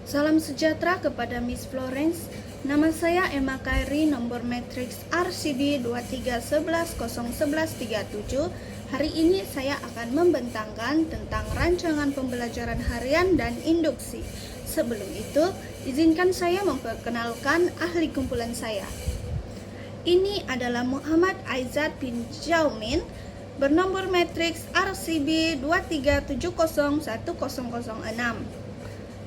Salam sejahtera kepada Miss Florence. Nama saya Emma Kairi, nomor matriks RCD 2311011137. Hari ini saya akan membentangkan tentang rancangan pembelajaran harian dan induksi. Sebelum itu, izinkan saya memperkenalkan ahli kumpulan saya. Ini adalah Muhammad Aizat bin Jaumin, bernomor matriks RCB 23701006.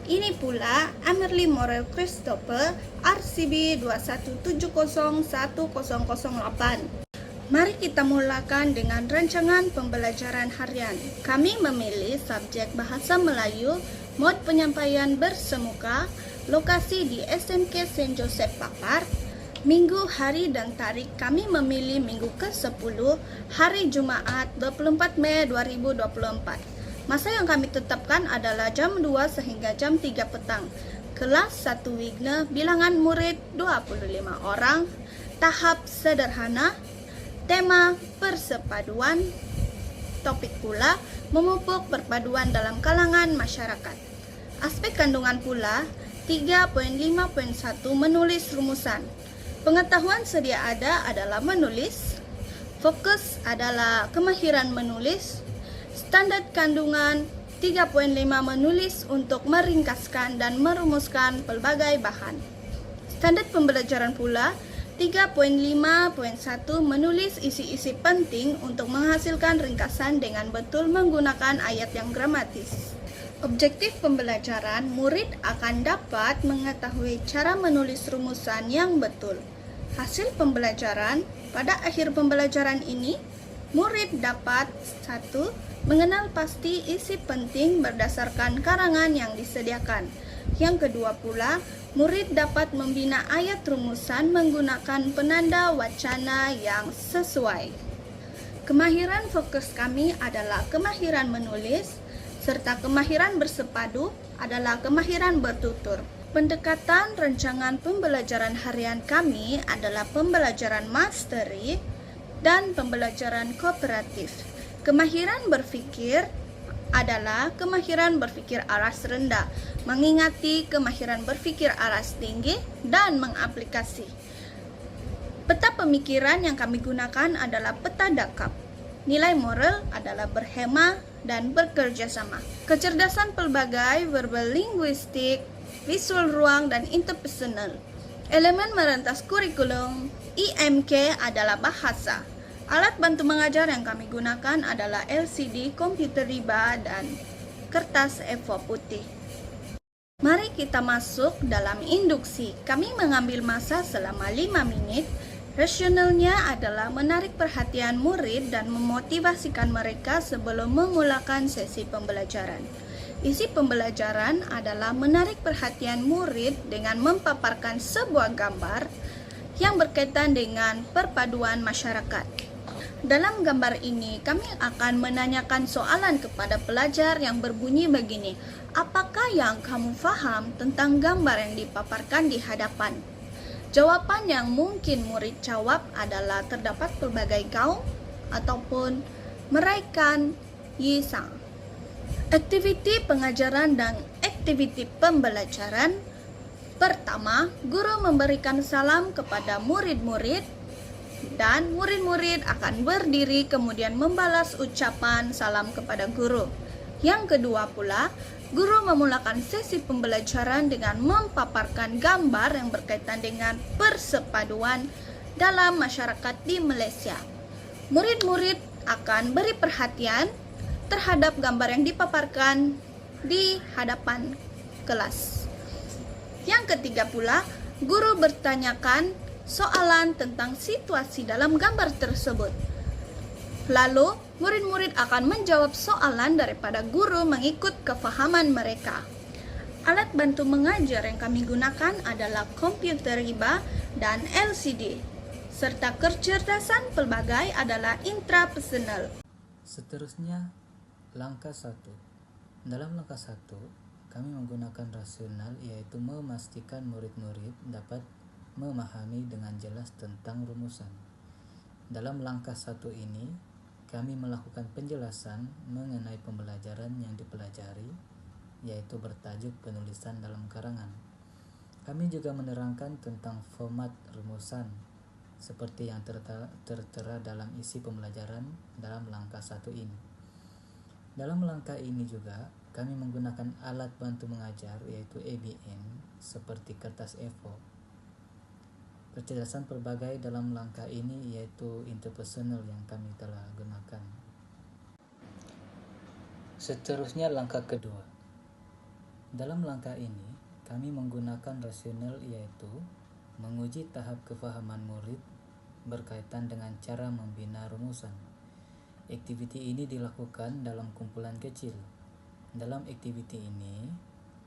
Ini pula Amerly Morel Christopher RCB 21701008. Mari kita mulakan dengan rancangan pembelajaran harian. Kami memilih subjek Bahasa Melayu, mod penyampaian bersemuka, lokasi di SMK St. Joseph Papar. Minggu, hari dan tarikh kami memilih minggu ke-10, hari Jumaat 24 Mei 2024. Masa yang kami tetapkan adalah jam 2 sehingga jam 3 petang. Kelas 1 Wigna, bilangan murid 25 orang, tahap sederhana, tema persepaduan, topik pula memupuk perpaduan dalam kalangan masyarakat. Aspek kandungan pula 3.5.1 menulis rumusan. Pengetahuan sedia ada adalah menulis, fokus adalah kemahiran menulis, standar kandungan 3.5 menulis untuk meringkaskan dan merumuskan pelbagai bahan. Standar pembelajaran pula 3.5.1 menulis isi-isi penting untuk menghasilkan ringkasan dengan betul menggunakan ayat yang gramatis. Objektif pembelajaran, murid akan dapat mengetahui cara menulis rumusan yang betul. Hasil pembelajaran, pada akhir pembelajaran ini, murid dapat 1. Mengenal pasti isi penting berdasarkan karangan yang disediakan. Yang kedua pula, murid dapat membina ayat rumusan menggunakan penanda wacana yang sesuai. Kemahiran fokus kami adalah kemahiran menulis, serta kemahiran bersepadu adalah kemahiran bertutur. Pendekatan rancangan pembelajaran harian kami adalah pembelajaran mastery dan pembelajaran kooperatif. Kemahiran berfikir adalah kemahiran berfikir aras rendah, mengingati kemahiran berfikir aras tinggi, dan mengaplikasi. Peta pemikiran yang kami gunakan adalah peta dakap. Nilai moral adalah berhema dan bekerja sama. Kecerdasan pelbagai, verbal linguistik, visual ruang, dan interpersonal. Elemen merentas kurikulum IMK adalah bahasa. Alat bantu mengajar yang kami gunakan adalah LCD, komputer riba, dan kertas A4 putih. Mari kita masuk dalam induksi. Kami mengambil masa selama 5 menit. Rasionalnya adalah menarik perhatian murid dan memotivasikan mereka sebelum memulakan sesi pembelajaran. Isi pembelajaran adalah menarik perhatian murid dengan mempaparkan sebuah gambar yang berkaitan dengan perpaduan masyarakat. Dalam gambar ini, kami akan menanyakan soalan kepada pelajar yang berbunyi begini. Apakah yang kamu faham tentang gambar yang dipaparkan di hadapan? Jawaban yang mungkin murid jawab adalah terdapat pelbagai kaum ataupun meraikan yisang. Aktiviti pengajaran dan aktiviti pembelajaran. Pertama, guru memberikan salam kepada murid-murid dan murid-murid akan berdiri kemudian membalas ucapan salam kepada guru. Yang kedua pula, guru memulakan sesi pembelajaran dengan mempaparkan gambar yang berkaitan dengan persepaduan dalam masyarakat di Malaysia. Murid-murid akan beri perhatian terhadap gambar yang dipaparkan di hadapan kelas. Yang ketiga pula, guru bertanyakan soalan tentang situasi dalam gambar tersebut. Lalu, murid-murid akan menjawab soalan daripada guru mengikut kefahaman mereka. Alat bantu mengajar yang kami gunakan adalah komputer riba dan LCD, serta kecerdasan pelbagai adalah intrapersonal. Seterusnya, langkah 1. Dalam langkah 1, kami menggunakan rasional, yaitu memastikan murid-murid dapat memahami dengan jelas tentang rumusan. Dalam langkah 1 ini, kami melakukan penjelasan mengenai pembelajaran yang dipelajari, yaitu bertajuk penulisan dalam karangan. Kami juga menerangkan tentang format rumusan seperti yang tertera dalam isi pembelajaran dalam langkah 1 ini. Dalam langkah ini juga kami menggunakan alat bantu mengajar yaitu ABM seperti kertas A4. Kecerdasan pelbagai dalam langkah ini yaitu interpersonal yang kami telah gunakan. Seterusnya langkah kedua. Dalam langkah ini kami menggunakan rasional yaitu menguji tahap kefahaman murid berkaitan dengan cara membina rumusan. Aktiviti ini dilakukan dalam kumpulan kecil. Dalam aktiviti ini,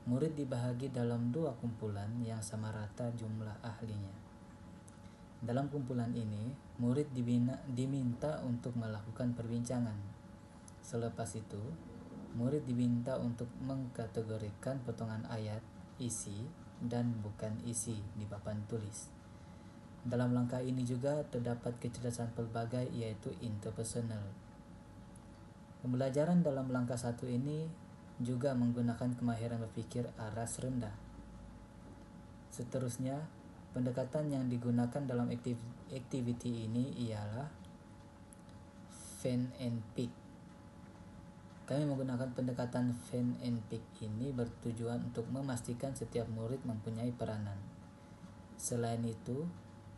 murid dibahagi dalam 2 kumpulan yang sama rata jumlah ahlinya. Dalam kumpulan ini, murid diminta untuk melakukan perbincangan. Selepas itu, murid diminta untuk mengkategorikan potongan ayat, isi, dan bukan isi di papan tulis. Dalam langkah ini juga terdapat kecerdasan pelbagai yaitu interpersonal. Pembelajaran dalam langkah 1 ini juga menggunakan kemahiran berpikir aras rendah. Seterusnya, pendekatan yang digunakan dalam aktiviti ini ialah fan and pick. Kami menggunakan pendekatan fan and pick ini bertujuan untuk memastikan setiap murid mempunyai peranan. Selain itu,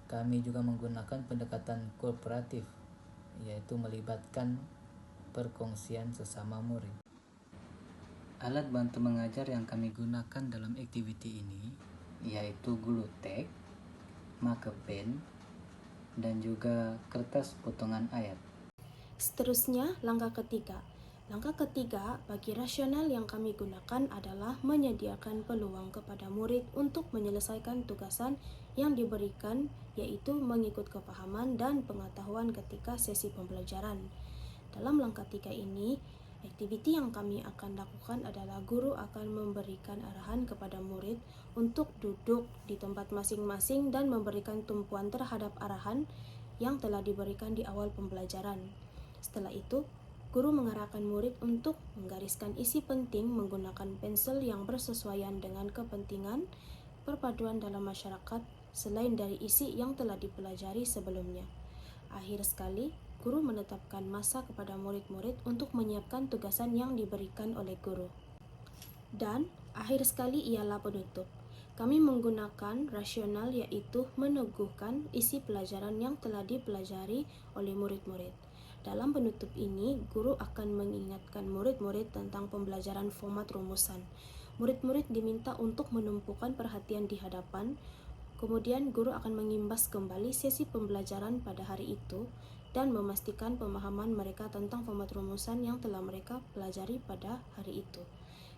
kami juga menggunakan pendekatan kooperatif, yaitu melibatkan perkongsian sesama murid. Alat bantu mengajar yang kami gunakan dalam aktiviti ini yaitu gulu teks, marker pen, dan juga kertas potongan ayat. Seterusnya, langkah ketiga. Langkah ketiga bagi rasional yang kami gunakan adalah menyediakan peluang kepada murid untuk menyelesaikan tugasan yang diberikan, yaitu mengikut kepahaman dan pengetahuan ketika sesi pembelajaran. Dalam langkah 3 ini, aktiviti yang kami akan lakukan adalah guru akan memberikan arahan kepada murid untuk duduk di tempat masing-masing dan memberikan tumpuan terhadap arahan yang telah diberikan di awal pembelajaran. Setelah itu, guru mengarahkan murid untuk menggariskan isi penting menggunakan pensil yang bersesuaian dengan kepentingan perpaduan dalam masyarakat selain dari isi yang telah dipelajari sebelumnya. Akhir sekali, guru menetapkan masa kepada murid-murid untuk menyiapkan tugasan yang diberikan oleh guru. Dan akhir sekali ialah penutup. Kami menggunakan rasional yaitu meneguhkan isi pelajaran yang telah dipelajari oleh murid-murid. Dalam penutup ini, guru akan mengingatkan murid-murid tentang pembelajaran format rumusan. Murid-murid diminta untuk menumpukan perhatian di hadapan, kemudian guru akan mengimbas kembali sesi pembelajaran pada hari itu dan memastikan pemahaman mereka tentang format rumusan yang telah mereka pelajari pada hari itu.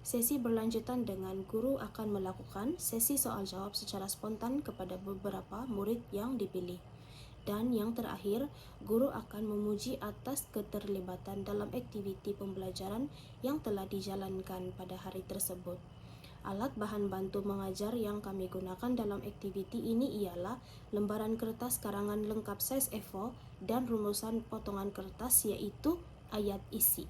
Sesi berlanjutan dengan guru akan melakukan sesi soal jawab secara spontan kepada beberapa murid yang dipilih. Dan yang terakhir, guru akan memuji atas keterlibatan dalam aktiviti pembelajaran yang telah dijalankan pada hari tersebut. Alat bahan bantu mengajar yang kami gunakan dalam aktiviti ini ialah lembaran kertas karangan lengkap size A4 dan rumusan potongan kertas yaitu ayat isi.